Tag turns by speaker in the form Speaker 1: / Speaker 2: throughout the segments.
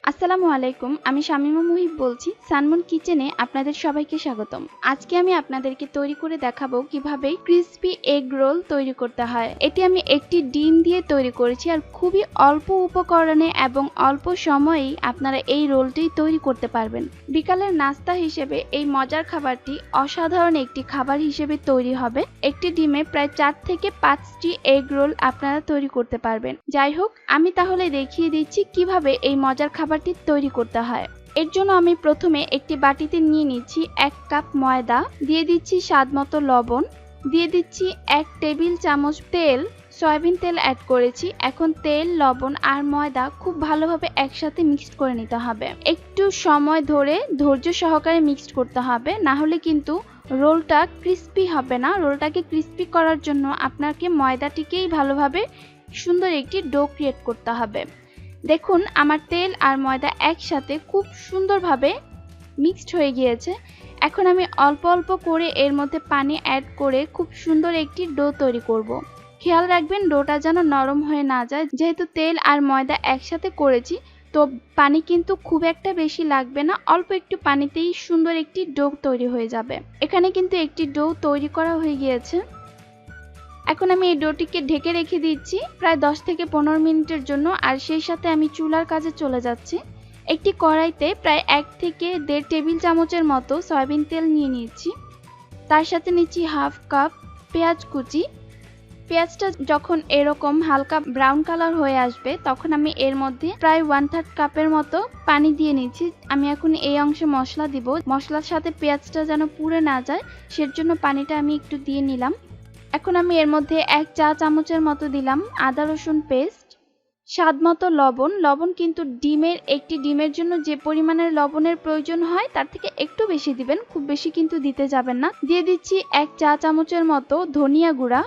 Speaker 1: আসসালামু আলাইকুম, আমি শামিমা মুহিব বলছি। সানমুন কিচেনে আপনাদের সবাইকে স্বাগতম। আজকে আমি আপনাদেরকে তৈরি করে দেখাবো কিভাবে ক্রিসপি এগ রোল তৈরি করতে হয়। এটি আমি একটি ডিম দিয়ে তৈরি করেছি আর খুবই অল্প উপকরণে এবং অল্প সময়েই আপনারা এই রোলটি তৈরি করতে পারবেন। বিকালের নাস্তা হিসেবে এই মজার খাবারটি অসাধারণ একটি খাবার হিসেবে তৈরি হবে। একটি ডিমে প্রায় 4 থেকে 5টি এগ রোল আপনারা তৈরি করতে পারবেন। যাই হোক, আমি তাহলে দেখিয়ে দিচ্ছি কিভাবে এই মজার খাবারটি তৈরি করতে হয়। এর জন্য আমি প্রথমে একটি বাটিতে নিয়ে নিচ্ছি 1 কাপ ময়দা, দিয়ে দিচ্ছি স্বাদমতো লবণ, দিয়ে দিচ্ছি 1 টেবিল চামচ তেল, সয়াবিন তেল অ্যাড করেছি। এখন তেল, লবণ আর ময়দা খুব ভালোভাবে একসাথে মিক্সড করে নিতে হবে। একটু সময় ধরে ধৈর্য সহকারে মিক্সড করতে হবে, না হলে কিন্তু রোলটা ক্রিস্পি হবে না। রোলটাকে ক্রিস্পি করার জন্য আপনাকে ময়দাটিকেই ভালোভাবে সুন্দর একটি ডো ক্রিয়েট করতে হবে। দেখুন, আমার তেল আর ময়দা একসাথে খুব সুন্দরভাবে মিক্সড হয়ে গিয়েছে। এখন আমি অল্প অল্প করে এর মধ্যে পানি অ্যাড করে খুব সুন্দর একটি ডো তৈরি করব। খেয়াল রাখবেন ডোটা যেন নরম হয়ে না যায়। যেহেতু তেল আর ময়দা একসাথে করেছি, তো পানি কিন্তু খুব একটা বেশি লাগবে না, অল্প একটু পানিতেই সুন্দর একটি ডো তৈরি হয়ে যাবে। এখানে কিন্তু একটি ডো তৈরি করা হয়ে গিয়েছে। এখন আমি এই ডোটিকে ঢেকে রেখে দিচ্ছি প্রায় 10 থেকে 15 মিনিটের জন্য, আর সেই সাথে আমি চুলার কাজে চলে যাচ্ছি। একটি কড়াইতে প্রায় 1 থেকে 1.5 টেবিল চামচের মতো সয়াবিন তেল নিয়ে নিচ্ছি। তার সাথে নিচ্ছি হাফ কাপ পেঁয়াজ কুচি। পেঁয়াজটা যখন এরকম হালকা ব্রাউন কালার হয়ে আসবে, তখন আমি এর মধ্যে প্রায় 1/3 কাপের মতো পানি দিয়ে নিচ্ছি। আমি এখন এই অংশে মশলা দিব। মশলার সাথে পেঁয়াজটা যেন পুড়ে না যায়, সেজন্য পানিটা আমি একটু দিয়ে নিলাম। এখন আমি এর মধ্যে 1 চা চামচের মতো দিলাম আদা রসুন পেস্ট, স্বাদমতো লবণ। লবণ কিন্তু একটি ডিমের জন্য যে পরিমাণের লবণের প্রয়োজন হয় তার থেকে একটু বেশি দিবেন, খুব বেশি কিন্তু দিতে যাবেন না। দিয়ে দিচ্ছি 1 চা চামচের মতো ধনিয়া গুঁড়া।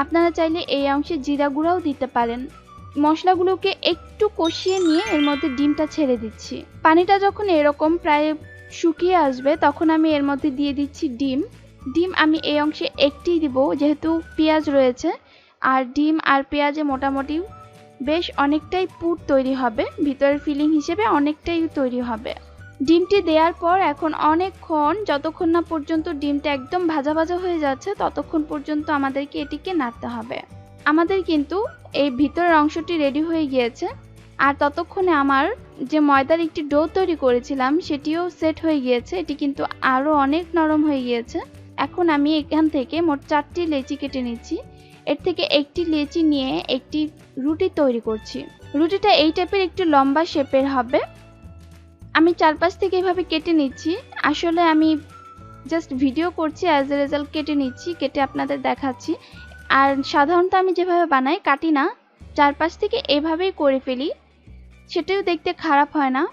Speaker 1: আপনারা চাইলে এই অংশে জিরা গুঁড়াও দিতে পারেন। মশলাগুলোকে একটু কষিয়ে নিয়ে এর মধ্যে ডিমটা ছেড়ে দিচ্ছি। পানিটা যখন এরকম প্রায় শুকিয়ে আসবে, তখন আমি এর মধ্যে দিয়ে দিচ্ছি ডিম। আমি এই অংশে একটিই দিব, যেহেতু পেঁয়াজ রয়েছে, আর ডিম আর পেঁয়াজে মোটামুটি বেশ অনেকটাই পুর তৈরি হবে, ভিতরের ফিলিং হিসেবে অনেকটাই তৈরি হবে। ডিমটি দেওয়ার পর এখন অনেকক্ষণ, যতক্ষণ না পর্যন্ত ডিমটা একদম ভাজা ভাজা হয়ে যাচ্ছে, ততক্ষণ পর্যন্ত আমাদেরকে এটিকে নাড়তে হবে। আমাদের কিন্তু এই ভিতরের অংশটি রেডি হয়ে গিয়েছে, আর ততক্ষণে আমার যে ময়দার একটি ডো তৈরি করেছিলাম সেটিও সেট হয়ে গিয়েছে। এটি কিন্তু আরও অনেক নরম হয়ে গিয়েছে। এখন আমি এখান থেকে মোট 4টি লেচি কেটে নিচ্ছি। এর থেকে একটি লেচি নিয়ে একটি রুটি তৈরি করছি। রুটিটা এই টাইপের একটু লম্বা শেপের হবে। আমি চারপাশ থেকে এভাবে কেটে নিচ্ছি। আসলে আমি জাস্ট ভিডিও করছি, অ্যাজ এ রেজাল্ট কেটে নিচ্ছি, কেটে আপনাদের দেখাচ্ছি। আর সাধারণত আমি যেভাবে বানাই, কাটি না, চারপাশ থেকে এভাবেই করে ফেলি, সেটাও দেখতে খারাপ হয় না।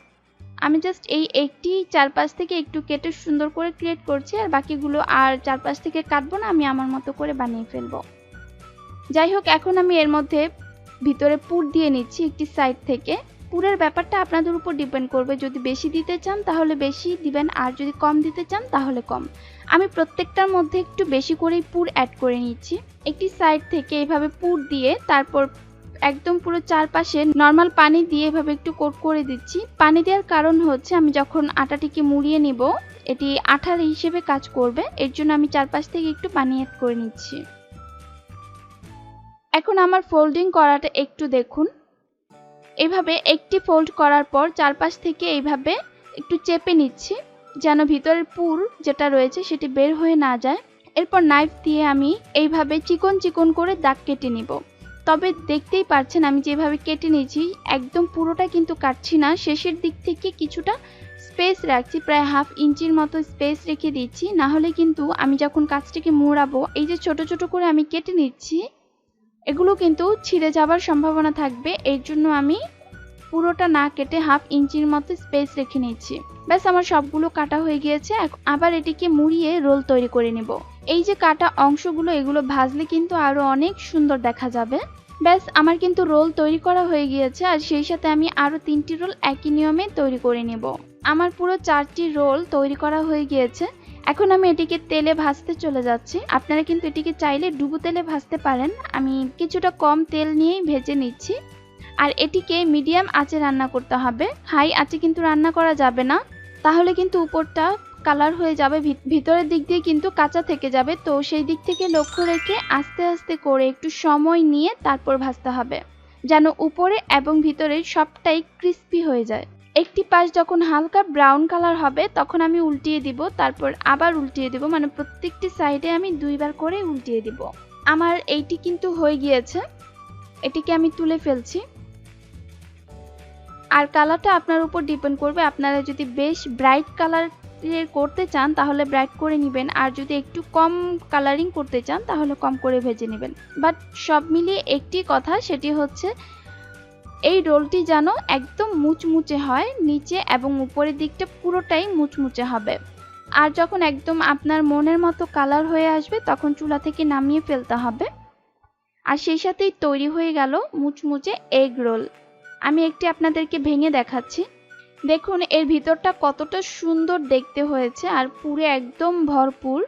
Speaker 1: আমি জাস্ট এই একটি চারপাশ থেকে একটু কেটে সুন্দর করে ক্রিয়েট করছি, আর বাকিগুলো আর চারপাশ থেকে কাটবো না, আমি আমার মতো করে বানিয়ে ফেলবো। যাই হোক, এখন আমি এর মধ্যে ভিতরে পুর দিয়ে নিচ্ছি একটি সাইড থেকে। পুরের ব্যাপারটা আপনাদের উপর ডিপেন্ড করবে, যদি বেশি দিতে চান তাহলে বেশি দিবেন, আর যদি কম দিতে চান তাহলে কম। আমি প্রত্যেকটার মধ্যে একটু বেশি করেই পুর অ্যাড করে নিচ্ছি। একটি সাইড থেকে এভাবে পুর দিয়ে তারপর একদম পুরো চারপাশে নর্মাল পানি দিয়ে এভাবে একটু কোট করে দিচ্ছি। পানি দেওয়ার কারণ হচ্ছে, আমি যখন আটাটিকে মুড়িয়ে নিব এটি আঠার হিসেবে কাজ করবে, এর জন্য আমি চারপাশ থেকে একটু পানি অ্যাড করে নিচ্ছি। এখন আমার ফোল্ডিং করাটা একটু দেখুন। এইভাবে একটি ফোল্ড করার পর চারপাশ থেকে এইভাবে একটু চেপে নিচ্ছি, যেন ভিতরের পুর যেটা রয়েছে সেটি বের হয়ে না যায়। এরপর নাইফ দিয়ে আমি এইভাবে চিকন চিকন করে দাগ কেটে নিব। তবে দেখতেই পাচ্ছেন আমি যেভাবে কেটে নিয়েছি, একদম পুরোটা কিন্তু কাটছি না, শেষের দিক থেকে কিছুটা স্পেস রাখছি, প্রায় 1/2 ইঞ্চির মতো স্পেস রেখে দিচ্ছি। না হলে কিন্তু আমি যখন কাজটিকে মোড়াবো, এই যে ছোট ছোট করে আমি কেটে নিচ্ছি, এগুলো কিন্তু ছিঁড়ে যাবার সম্ভাবনা থাকবে। এর জন্য আমি পুরোটা না কেটে 1/2 ইঞ্চির মতো স্পেস রেখে নিচ্ছি। ব্যাস, আমার সবগুলো কাটা হয়ে গিয়েছে। আবার এটিকে মুড়িয়ে রোল তৈরি করে নেব। এই যে কাটা অংশগুলো, এগুলো ভাজলে কিন্তু আরো অনেক সুন্দর দেখা যাবে। ব্যাস, আমার কিন্তু রোল তৈরি করা হয়ে গিয়েছে, আর সেই সাথে আমি আরো 3টি রোল একই নিয়মে তৈরি করে নেব। আমার পুরো 4টি রোল তৈরি করা হয়ে গিয়েছে। এখন আমি এটিকে তেলে ভাজতে চলে যাচ্ছি। আপনারা কিন্তু এটিকে চাইলে ডুবো তেলে ভাজতে পারেন। আমি কিছুটা কম তেল নিয়েই ভেজে নিচ্ছি। আর এটিকে মিডিয়াম আঁচে রান্না করতে হবে, হাই আঁচে কিন্তু রান্না করা যাবে না, তাহলে কিন্তু উপরটা কালার হয়ে যাবে, ভিতরের দিক দিয়ে কিন্তু কাঁচা থেকে যাবে। তো সেই দিক থেকে লক্ষ্য রেখে আস্তে আস্তে করে একটু সময় নিয়ে তারপর ভাজতে হবে, যেন উপরে এবং ভিতরে সবটাই ক্রিস্পি হয়ে যায়। একটি পাশ যখন হালকা ব্রাউন কালার হবে তখন আমি উল্টিয়ে দিব, তারপর আবার উল্টিয়ে দিব, মানে প্রত্যেকটি সাইডে আমি 2বার করে উল্টিয়ে দিব। আমার এইটি কিন্তু হয়ে গিয়েছে, এটিকে আমি তুলে ফেলছি। আর কালারটা আপনার উপর ডিপেন্ড করবে, আপনারা যদি বেশ ব্রাইট কালার করতে চান তাহলে ব্রাইট করে নেবেন, আর যদি একটু কম কালারিং করতে চান তাহলে কম করে ভেজে নেবেন। বাট সব মিলিয়ে একটি কথা, সেটি হচ্ছে এই রোলটি যেন একদম মুচমুচে হয়, নিচে এবং উপরের দিকটা পুরোটাই মুচমুচে হবে। আর যখন একদম আপনার মনের মতো কালার হয়ে আসবে তখন চুলা থেকে নামিয়ে ফেলতে হবে। আর সেই সাথেই তৈরি হয়ে গেল মুচমুচে এগ রোল। আমি একটি আপনাদেরকে ভেঙে দেখাচ্ছি। দেখুন এর ভিতরটা কতটা সুন্দর দেখতে হয়েছে, আর পুরো একদম ভরপুর।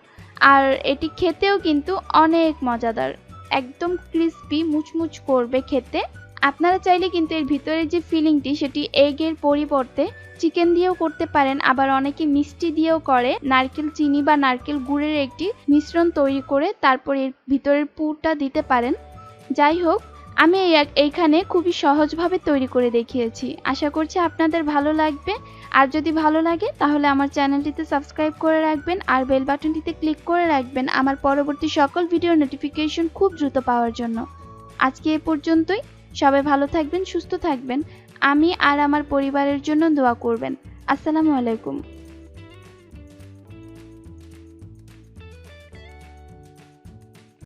Speaker 1: আর এটি খেতেও কিন্তু অনেক মজাদার, একদম ক্রিস্পি মুচমুচ করবে খেতে। আপনারা চাইলে কিন্তু এর ভিতরে যে ফিলিংটি সেটি এগের পরিবর্তে চিকেন দিয়েও করতে পারেন, আবার অনেকে মিষ্টি দিয়েও করে, নারকেল চিনি বা নারকেল গুড়ের একটি মিশ্রণ তৈরি করে তারপর এর ভিতরের পুরটা দিতে পারেন। যাই হোক, আমি এইখানে খুবই সহজভাবে তৈরি করে দেখিয়েছি। আশা করছি আপনাদের ভালো লাগবে। আর যদি ভালো লাগে তাহলে আমার চ্যানেলটিতে সাবস্ক্রাইব করে রাখবেন, আর বেল বাটনটিতে ক্লিক করে রাখবেন আমার পরবর্তী সকল ভিডিওর নোটিফিকেশন খুব দ্রুত পাওয়ার জন্য। আজকে এ পর্যন্তই। সবাই ভালো থাকবেন, সুস্থ থাকবেন। আমি আর আমার পরিবারের জন্য দোয়া করবেন। আসসালামু আলাইকুম।